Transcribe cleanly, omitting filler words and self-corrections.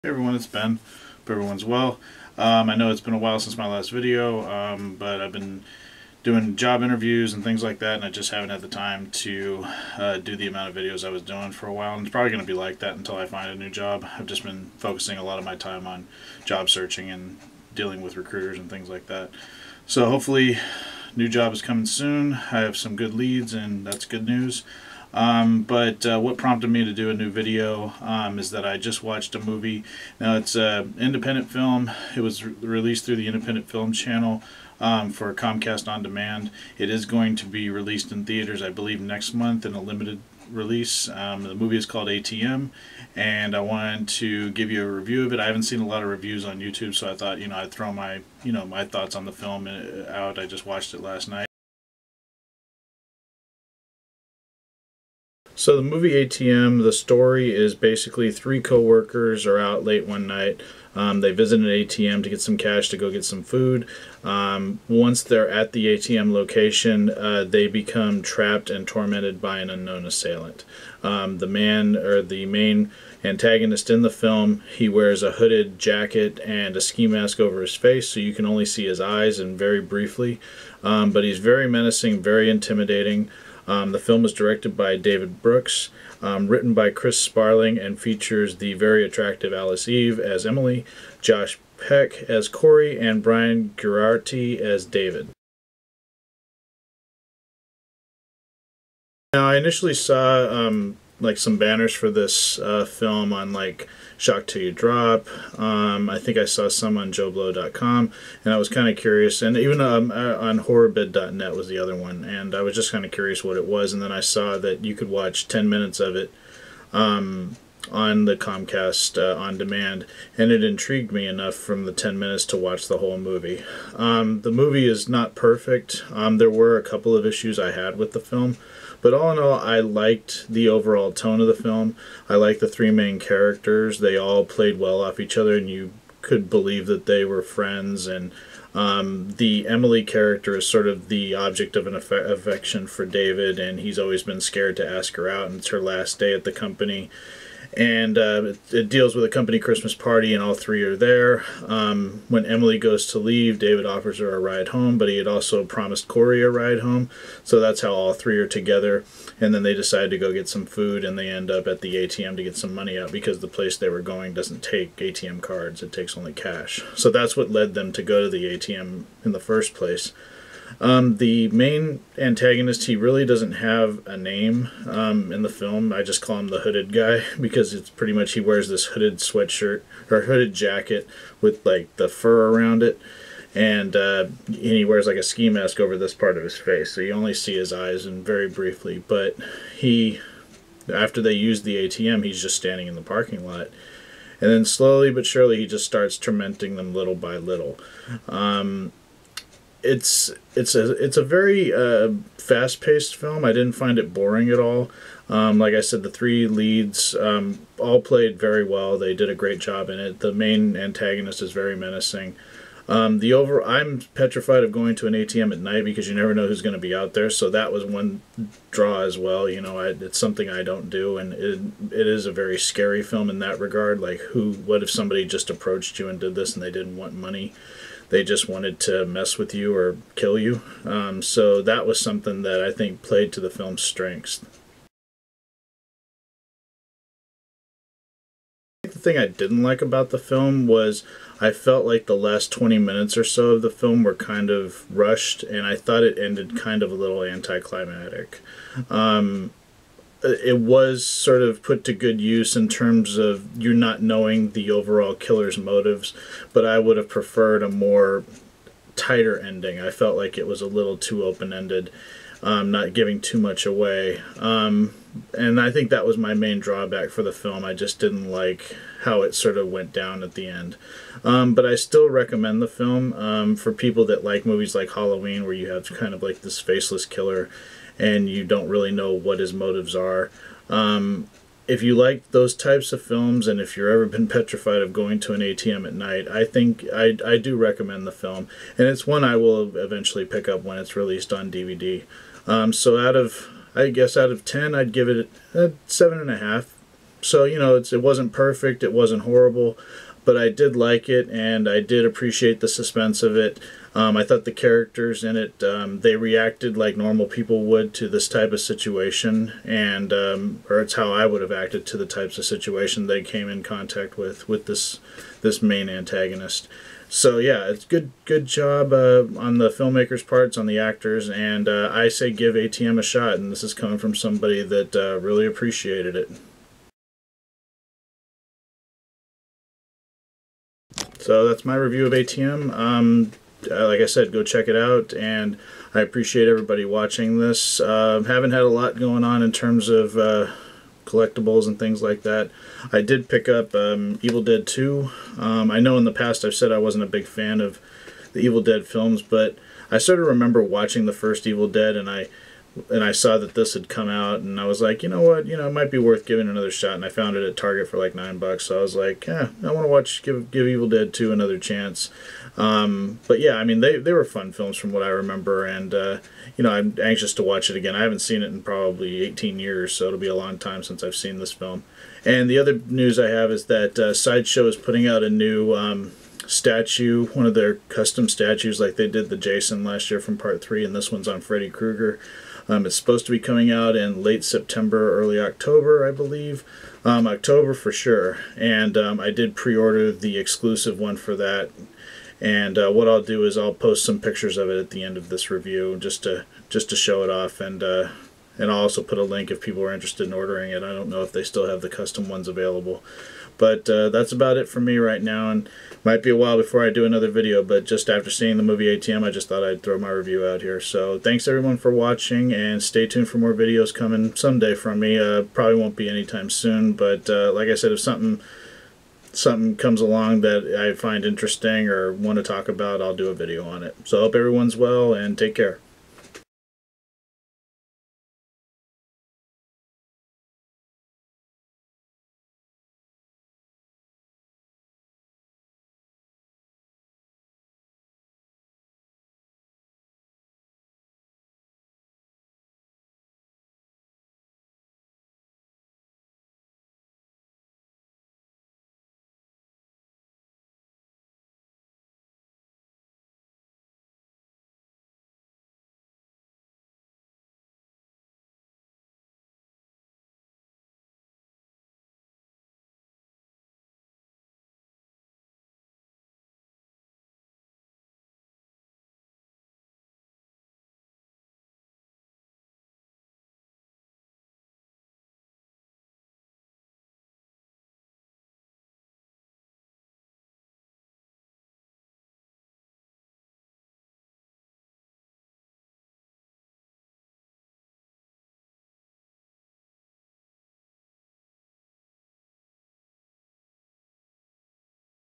Hey everyone, it's Ben. Hope everyone's well. I know it's been a while since my last video, but I've been doing job interviews and things like that, and I just haven't had the time to do the amount of videos I was doing for a while, and it's probably going to be like that until I find a new job. I've just been focusing a lot of my time on job searching and dealing with recruiters and things like that. So hopefully, new job is coming soon. I have some good leads, and that's good news. But what prompted me to do a new video is that I just watched a movie. Now it's an independent film. It was released through the Independent Film Channel for Comcast On Demand. It is going to be released in theaters, I believe, next month in a limited release. The movie is called ATM, and I wanted to give you a review of it. I haven't seen a lot of reviews on YouTube, so I thought, I'd throw my, my thoughts on the film out. I just watched it last night. So the movie ATM, the story is basically three co-workers are out late one night. They visit an ATM to get some cash to go get some food. Once they're at the ATM location, they become trapped and tormented by an unknown assailant. The main antagonist in the film, he wears a hooded jacket and a ski mask over his face, so you can only see his eyes and very briefly. But he's very menacing, very intimidating. The film was directed by David Brooks, written by Chris Sparling, and features the very attractive Alice Eve as Emily, Josh Peck as Corey, and Brian Girardi as David. Now, I initially saw like some banners for this film on like Shock Till You Drop. I think I saw some on JoeBlow.com, and I was kind of curious, and even on HorrorBid.net was the other one, and I was just kind of curious what it was, and then I saw that you could watch 10 minutes of it on the Comcast On Demand, and it intrigued me enough from the 10 minutes to watch the whole movie. The movie is not perfect. There were a couple of issues I had with the film, but all in all, I liked the overall tone of the film. I liked the three main characters. They all played well off each other, and you could believe that they were friends. And the Emily character is sort of the object of an affection for David, and he's always been scared to ask her out, and it's her last day at the company. And it deals with a company Christmas party, and all three are there. When Emily goes to leave, David offers her a ride home, but he had also promised Corey a ride home, so that's how all three are together. And then they decide to go get some food, and they end up at the ATM to get some money out because the place they were going doesn't take ATM cards, it takes only cash. So that's what led them to go to the ATM in the first place. The main antagonist, he really doesn't have a name in the film. I just call him the hooded guy because it's pretty much he wears this hooded sweatshirt or hooded jacket with like the fur around it, and he wears like a ski mask over this part of his face, so you only see his eyes and very briefly. But after they use the ATM, he's just standing in the parking lot, and then slowly but surely he just starts tormenting them little by little. It's a very fast-paced film. I didn't find it boring at all. Like I said, the three leads all played very well. They did a great job in it. The main antagonist is very menacing. I'm petrified of going to an ATM at night because you never know who's going to be out there. So that was one draw as well. It's something I don't do, and it is a very scary film in that regard. Like, what if somebody just approached you and did this and they didn't want money? They just wanted to mess with you or kill you. So that was something that I think played to the film's strengths. The thing I didn't like about the film was I felt like the last 20 minutes or so of the film were kind of rushed, and I thought it ended kind of a little anticlimactic. It was sort of put to good use in terms of you not knowing the overall killer's motives, but I would have preferred a more tighter ending. I felt like it was a little too open-ended, not giving too much away. And I think that was my main drawback for the film. I just didn't like how it sort of went down at the end. But I still recommend the film for people that like movies like Halloween, where you have kind of like this faceless killer and you don't really know what his motives are. If you like those types of films, and if you've ever been petrified of going to an ATM at night, I think I do recommend the film, and it's one I will eventually pick up when it's released on DVD. So out of 10, I'd give it a 7.5. So, you know, it wasn't perfect, it wasn't horrible, but I did like it, and I did appreciate the suspense of it. I thought the characters in it, they reacted like normal people would to this type of situation, and or it's how I would have acted to the types of situation they came in contact with this main antagonist. So yeah, it's good job on the filmmakers' parts, on the actors, and I say give ATM a shot, and this is coming from somebody that really appreciated it. So that's my review of ATM. Like I said, go check it out, and I appreciate everybody watching this. Haven't had a lot going on in terms of collectibles and things like that. I did pick up Evil Dead 2. I know in the past I've said I wasn't a big fan of the Evil Dead films, but I sort of remember watching the first Evil Dead, and I saw that this had come out, and I was like, you know what, it might be worth giving another shot, and I found it at Target for like $9, so I was like, I want to give Evil Dead 2 another chance. But yeah, I mean, they were fun films from what I remember, and I'm anxious to watch it again. I haven't seen it in probably 18 years, so it'll be a long time since I've seen this film. And the other news I have is that Sideshow is putting out a new statue, one of their custom statues, like they did the Jason last year from Part 3, and this one's on Freddy Krueger. It's supposed to be coming out in late September, early October, I believe. October for sure. And I did pre-order the exclusive one for that. And what I'll do is I'll post some pictures of it at the end of this review, just to show it off, and I'll also put a link if people are interested in ordering it. I don't know if they still have the custom ones available. But that's about it for me right now, and might be a while before I do another video, but just after seeing the movie ATM, I just thought I'd throw my review out here. So thanks everyone for watching, and stay tuned for more videos coming someday from me. Probably won't be anytime soon, but like I said, if something comes along that I find interesting or want to talk about, I'll do a video on it. So I hope everyone's well, and take care.